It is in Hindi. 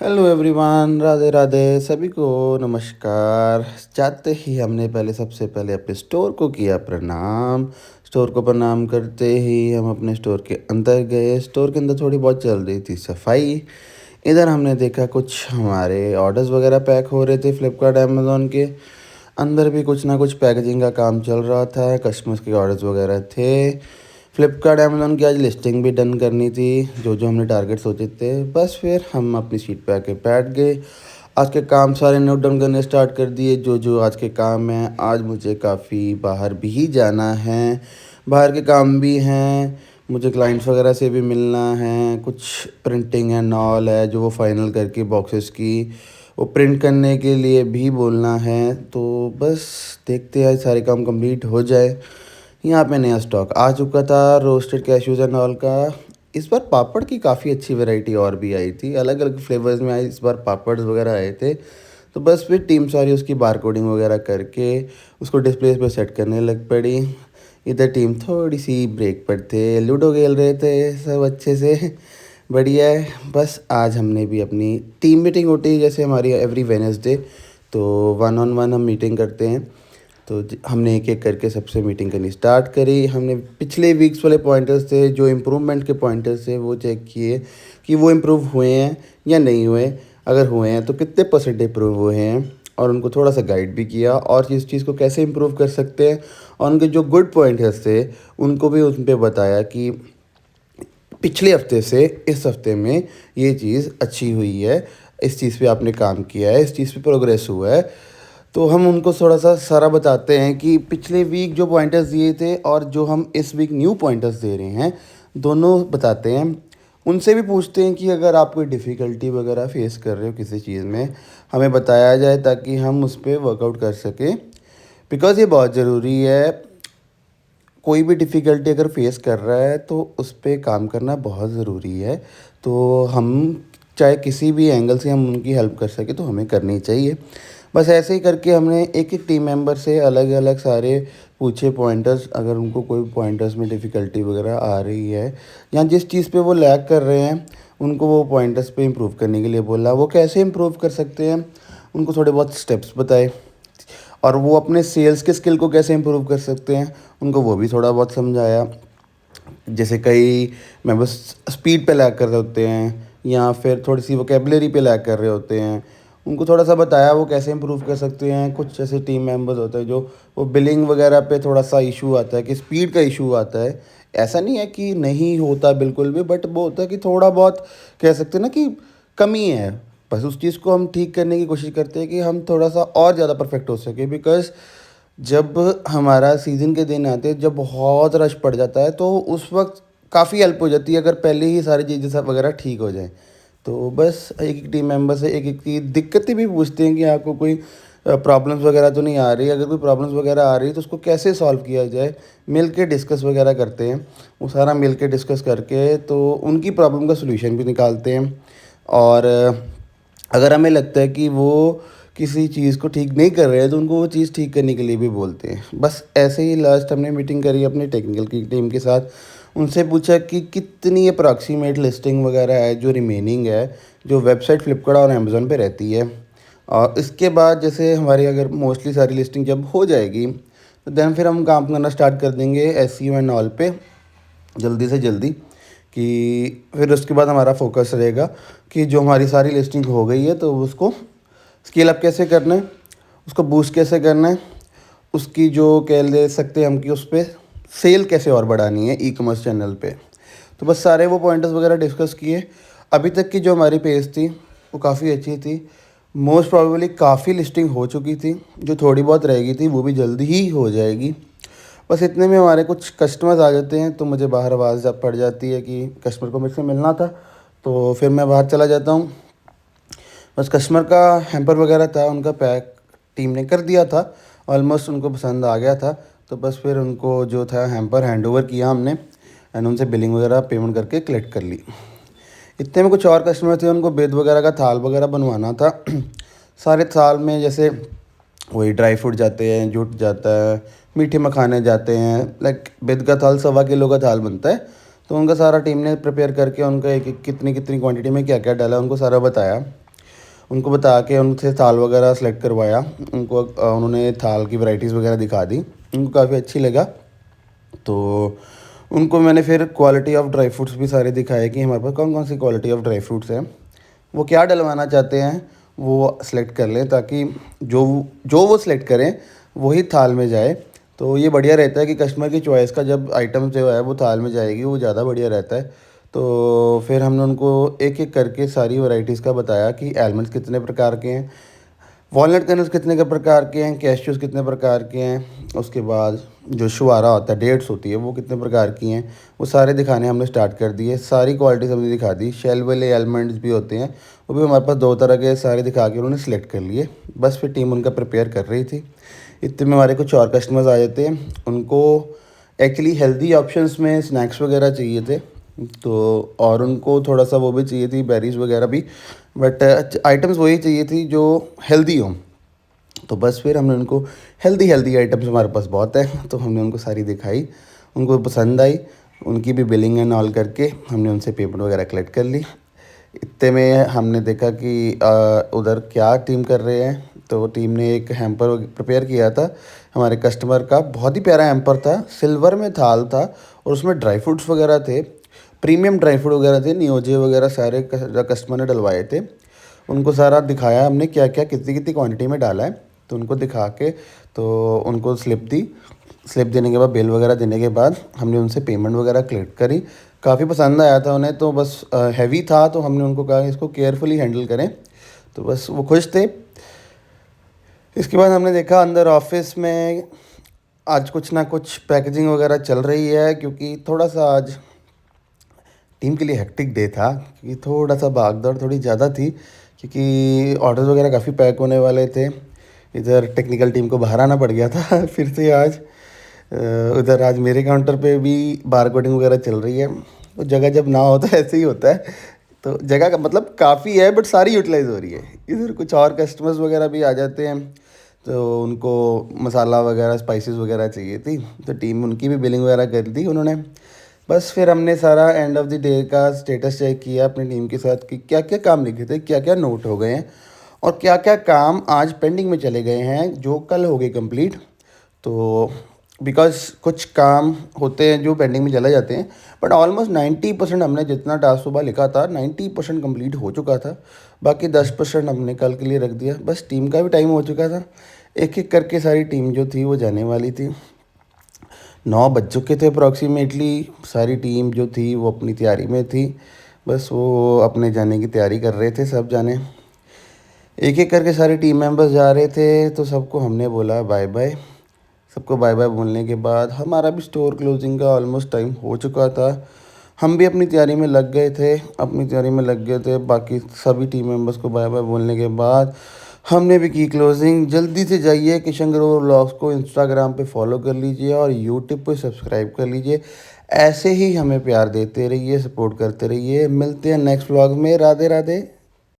हेलो एवरीवन, राधे राधे सभी को। नमस्कार। जाते ही हमने सबसे पहले अपने स्टोर को किया प्रणाम। स्टोर को प्रणाम करते ही हम अपने स्टोर के अंदर गए। स्टोर के अंदर थोड़ी बहुत चल रही थी सफाई। इधर हमने देखा कुछ हमारे ऑर्डर्स वगैरह पैक हो रहे थे फ्लिपकार्ट अमेज़ॉन के। अंदर भी कुछ ना कुछ पैकेजिंग का काम चल रहा था, कस्टमर्स के ऑर्डर्स वगैरह थे। फ्लिपकार्ट अमेज़न की आज लिस्टिंग भी डन करनी थी, जो जो हमने टारगेट सोचे थे। बस फिर हम अपनी सीट पे आके बैठ गए। आज के काम सारे नोट डाउन करने स्टार्ट कर दिए, जो जो आज के काम हैं। आज मुझे काफ़ी बाहर भी जाना है, बाहर के काम भी हैं। मुझे क्लाइंट्स वगैरह से भी मिलना है, कुछ प्रिंटिंग एंड ऑल है जो वो फाइनल करके बॉक्सेस की वो प्रिंट करने के लिए भी बोलना है। तो बस देखते हैं सारे काम कंप्लीट हो जाए। यहाँ पे नया स्टॉक आ चुका था रोस्टेड कैश्यूज़ एंड ऑल का। इस बार पापड़ की काफ़ी अच्छी वैरायटी और भी आई थी, अलग अलग फ्लेवर्स में आई इस बार पापड़ वगैरह आए थे। तो बस फिर टीम सारी उसकी बार कोडिंग वगैरह करके उसको डिस्प्ले पे सेट करने लग पड़ी। इधर टीम थोड़ी सी ब्रेक पर थे, लूडो खेल रहे थे सब अच्छे से। बढ़िया है। बस आज हमने भी अपनी टीम मीटिंग होती है जैसे हमारी एवरी वेडनेसडे, तो वन ऑन वन हम मीटिंग करते हैं। तो हमने एक एक करके सबसे मीटिंग करनी स्टार्ट करी। हमने पिछले वीक्स वाले पॉइंटर्स थे, जो इम्प्रूवमेंट के पॉइंटर्स थे, वो चेक किए कि वो इम्प्रूव हुए हैं या नहीं हुए। अगर हुए हैं तो कितने परसेंट इम्प्रूव हुए हैं, और उनको थोड़ा सा गाइड भी किया और इस चीज़ को कैसे इम्प्रूव कर सकते हैं। और उनके जो गुड पॉइंटर्स थे उनको भी उन पर बताया कि पिछले हफ्ते से इस हफ्ते में ये चीज़ अच्छी हुई है, इस चीज़ पे आपने काम किया है, इस चीज़ पे प्रोग्रेस हुआ है। तो हम उनको थोड़ा सा सारा बताते हैं कि पिछले वीक जो पॉइंटर्स दिए थे और जो हम इस वीक न्यू पॉइंटर्स दे रहे हैं, दोनों बताते हैं। उनसे भी पूछते हैं कि अगर आप कोई डिफ़िकल्टी वगैरह फेस कर रहे हो किसी चीज़ में, हमें बताया जाए ताकि हम उस पर वर्कआउट कर सकें। बिकॉज़ ये बहुत ज़रूरी है। कोई भी डिफ़िकल्टी अगर फेस कर रहा है तो उस पे काम करना बहुत ज़रूरी है। तो हम चाहे किसी भी एंगल से हम उनकी हेल्प कर सकें तो हमें करनी चाहिए। बस ऐसे ही करके हमने एक एक टीम मेंबर से अलग अलग सारे पूछे पॉइंटर्स, अगर उनको कोई पॉइंटर्स में डिफ़िकल्टी वगैरह आ रही है या जिस चीज़ पे वो लैग कर रहे हैं, उनको वो पॉइंटर्स पे इम्प्रूव करने के लिए बोला। वो कैसे इम्प्रूव कर सकते हैं उनको थोड़े बहुत स्टेप्स बताए। और वो अपने सेल्स के स्किल को कैसे इम्प्रूव कर सकते हैं उनको वो भी थोड़ा बहुत समझाया। जैसे कई मेंबर्स स्पीड पे लैग कर रहे होते हैं या फिर थोड़ी सी वोकेबलरी पे लैग कर रहे होते हैं, उनको थोड़ा सा बताया वो कैसे इम्प्रूव कर सकते हैं। कुछ ऐसे टीम मेंबर्स होते हैं जो वो बिलिंग वगैरह पे थोड़ा सा इशू आता है कि स्पीड का इशू आता है। ऐसा नहीं है कि नहीं होता बिल्कुल भी, बट वो होता है कि थोड़ा बहुत कह सकते हैं ना कि कमी है। बस उस चीज़ को हम ठीक करने की कोशिश करते हैं कि हम थोड़ा सा और ज़्यादा परफेक्ट हो सके। बिकॉज़ जब हमारा सीज़न के दिन आते हैं, जब बहुत रश पड़ जाता है, तो उस वक्त काफ़ी हेल्प हो जाती है अगर पहले ही सारी चीज़ें सब वगैरह ठीक हो जाए। तो बस एक एक टीम मेंबर से एक एक की दिक्कतें भी पूछते हैं कि आपको कोई प्रॉब्लम्स वगैरह तो नहीं आ रही। अगर कोई प्रॉब्लम्स वगैरह आ रही है तो उसको कैसे सॉल्व किया जाए, मिल के डिस्कस वगैरह करते हैं। वो सारा मिल के डिस्कस करके तो उनकी प्रॉब्लम का सलूशन भी निकालते हैं। और अगर हमें लगता है कि वो किसी चीज़ को ठीक नहीं कर रहे हैं तो उनको वो चीज़ ठीक करने के लिए भी बोलते हैं। बस ऐसे ही लास्ट हमने मीटिंग करी अपनी टेक्निकल की टीम के साथ। उनसे पूछा कि कितनी अप्रॉक्सीमेट लिस्टिंग वगैरह है जो रिमेनिंग है, जो वेबसाइट फ्लिपकार्ट और अमेज़न पे रहती है। और इसके बाद जैसे हमारी अगर मोस्टली सारी लिस्टिंग जब हो जाएगी तो देन फिर हम काम करना स्टार्ट कर देंगे एसईओ एंड ऑल पे, जल्दी से जल्दी। कि फिर उसके बाद हमारा फोकस रहेगा कि जो हमारी सारी लिस्टिंग हो गई है तो उसको स्केल अप कैसे करना है, उसको बूस्ट कैसे करना है, उसकी जो कह ले सकते हैं हम कि उस पर सेल कैसे और बढ़ानी है ई कॉमर्स चैनल पे। तो बस सारे वो पॉइंटर्स वगैरह डिस्कस किए। अभी तक की जो हमारी पेज थी वो काफ़ी अच्छी थी। मोस्ट प्रोबेबली काफ़ी लिस्टिंग हो चुकी थी, जो थोड़ी बहुत रह गई थी वो भी जल्दी ही हो जाएगी। बस इतने में हमारे कुछ कस्टमर्स आ जाते हैं तो मुझे बाहर आवाज़ जब पड़ जाती है कि कस्टमर को मेरे से मिलना था, तो फिर मैं बाहर चला जाता हूँ। बस कस्टमर का हैम्पर वगैरह था, उनका पैक टीम ने कर दिया था, ऑलमोस्ट उनको पसंद आ गया था। तो बस फिर उनको जो था हैम्पर हैंड ओवर किया हमने एंड उनसे बिलिंग वगैरह पेमेंट करके कलेक्ट कर ली। इतने में कुछ और कस्टमर थे, उनको बेद वगैरह का थाल वगैरह बनवाना था। सारे थाल में जैसे वही ड्राई फ्रूट जाते हैं, जूट जाता है, मीठे मखाने जाते हैं। लाइक बेद का थाल 1.25 किलो का थाल बनता है। तो उनका सारा टीम ने प्रिपेयर करके उनका एक एक कितनी कितनी क्वांटिटी में क्या क्या डाला उनको सारा बताया। उनको बता के उनसे थाल वगैरह सेलेक्ट करवाया। उनको उन्होंने थाल की वैरायटीज़ वगैरह दिखा दी, उनको काफ़ी अच्छी लगा। तो उनको मैंने फिर क्वालिटी ऑफ ड्राई फ्रूट्स भी सारे दिखाए कि हमारे पास कौन कौन सी क्वालिटी ऑफ ड्राई फ्रूट्स हैं, वो क्या डलवाना चाहते हैं वो सेलेक्ट कर लें, ताकि जो जो वो सिलेक्ट करें वही थाल में जाए। तो ये बढ़िया रहता है कि कस्टमर की चॉइस का जब आइटम जो है वो थाल में जाएगी वो ज़्यादा बढ़िया रहता है। तो फिर हमने उनको एक एक करके सारी वैरायटीज़ का बताया कि आलमंड्स कितने प्रकार के हैं, वॉलनट कर्नल्स कितने के प्रकार के हैं, कैश्यूज़ कितने प्रकार के हैं, उसके बाद जो शुआरा होता है, डेट्स होती है, वो कितने प्रकार की हैं, वो सारे दिखाने हमने स्टार्ट कर दिए। सारी क्वालिटीज़ हमने दिखा दी। शेल वाले आलमंड्स भी होते हैं, वो भी हमारे पास 2 तरह के सारे दिखा के उन्होंने सेलेक्ट कर लिए। बस फिर टीम उनका प्रिपेयर कर रही थी। इतने में हमारे कुछ और कस्टमर्स आ जाते हैं, उनको एक्चुअली हेल्दी ऑप्शंस में स्नैक्स वगैरह चाहिए थे। तो और उनको थोड़ा सा वो भी चाहिए थी, बेरीज़ वगैरह भी, बट आइटम्स वही चाहिए थी जो हेल्दी हों। तो बस फिर हमने उनको हेल्दी हेल्दी आइटम्स हमारे पास बहुत है, तो हमने उनको सारी दिखाई, उनको पसंद आई। उनकी भी बिलिंग एंड ऑल करके हमने उनसे पेमेंट वगैरह कलेक्ट कर ली। इतने में हमने देखा कि उधर क्या टीम कर रहे हैं। तो टीम ने एक हैम्पर प्रिपेयर किया था हमारे कस्टमर का, बहुत ही प्यारा हैम्पर था, सिल्वर में थाल था और उसमें ड्राई फ्रूट्स वगैरह थे, प्रीमियम ड्राई फ्रूट वगैरह थे, नियोजे वगैरह सारे कस्टमर ने डलवाए थे। उनको सारा दिखाया हमने क्या क्या कितनी कितनी क्वांटिटी में डाला है, तो उनको दिखा के तो उनको स्लिप दी। स्लिप देने के बाद बिल वगैरह देने के बाद हमने उनसे पेमेंट वगैरह कलेक्ट करी। काफ़ी पसंद आया था उन्हें, तो बस हैवी था तो हमने उनको कहा इसको केयरफुली हैंडल करें, तो बस वो खुश थे। इसके बाद हमने देखा अंदर ऑफिस में आज कुछ ना कुछ पैकेजिंग वगैरह चल रही है, क्योंकि थोड़ा सा आज टीम के लिए हेक्टिक डे था, क्योंकि थोड़ा सा भाग दौड़ थोड़ी ज़्यादा थी, क्योंकि ऑर्डर्स वगैरह काफ़ी पैक होने वाले थे। इधर टेक्निकल टीम को बाहर आना पड़ गया था फिर से आज। उधर आज मेरे काउंटर पे भी बार कोडिंग वगैरह चल रही है। तो जगह जब ना हो तो ऐसे ही होता है। तो जगह का मतलब काफ़ी है, बट सारी यूटिलाइज हो रही है। इधर कुछ और कस्टमर्स वगैरह भी आ जाते हैं, तो उनको मसाला वगैरह स्पाइसेस वगैरह चाहिए थी, तो टीम उनकी भी बिलिंग वगैरह कर दी उन्होंने। बस फिर हमने सारा एंड ऑफ द डे का स्टेटस चेक किया अपनी टीम के साथ कि क्या क्या काम लिखे थे, क्या क्या नोट हो गए हैं और क्या क्या काम आज पेंडिंग में चले गए हैं जो कल हो गए कंप्लीट। तो बिकॉज़ कुछ काम होते हैं जो पेंडिंग में चले जाते हैं, बट ऑलमोस्ट 90% हमने जितना टास्क सुबह लिखा था 90% कंप्लीट हो चुका था। बाकी 10% हमने कल के लिए रख दिया। बस टीम का भी टाइम हो चुका था, एक एक करके सारी टीम जो थी वो जाने वाली थी। 9 बज चुके थे अप्रॉक्सीमेटली। सारी टीम जो थी वो अपनी तैयारी में थी, बस वो अपने जाने की तैयारी कर रहे थे सब जाने। एक एक करके सारे टीम मेंबर्स जा रहे थे, तो सबको हमने बोला बाय बाय। सबको बाय बाय बोलने के बाद हमारा भी स्टोर क्लोजिंग का ऑलमोस्ट टाइम हो चुका था। हम भी अपनी तैयारी में लग गए थे, बाकी सभी टीम मेंबर्स को बाय बाय बोलने के बाद हमने भी की क्लोजिंग। जल्दी से जाइए किशन ग्रोवर व्लॉग्स को इंस्टाग्राम पे फॉलो कर लीजिए और यूट्यूब पे सब्सक्राइब कर लीजिए। ऐसे ही हमें प्यार देते रहिए, सपोर्ट करते रहिए। मिलते हैं नेक्स्ट व्लॉग में। राधे राधे।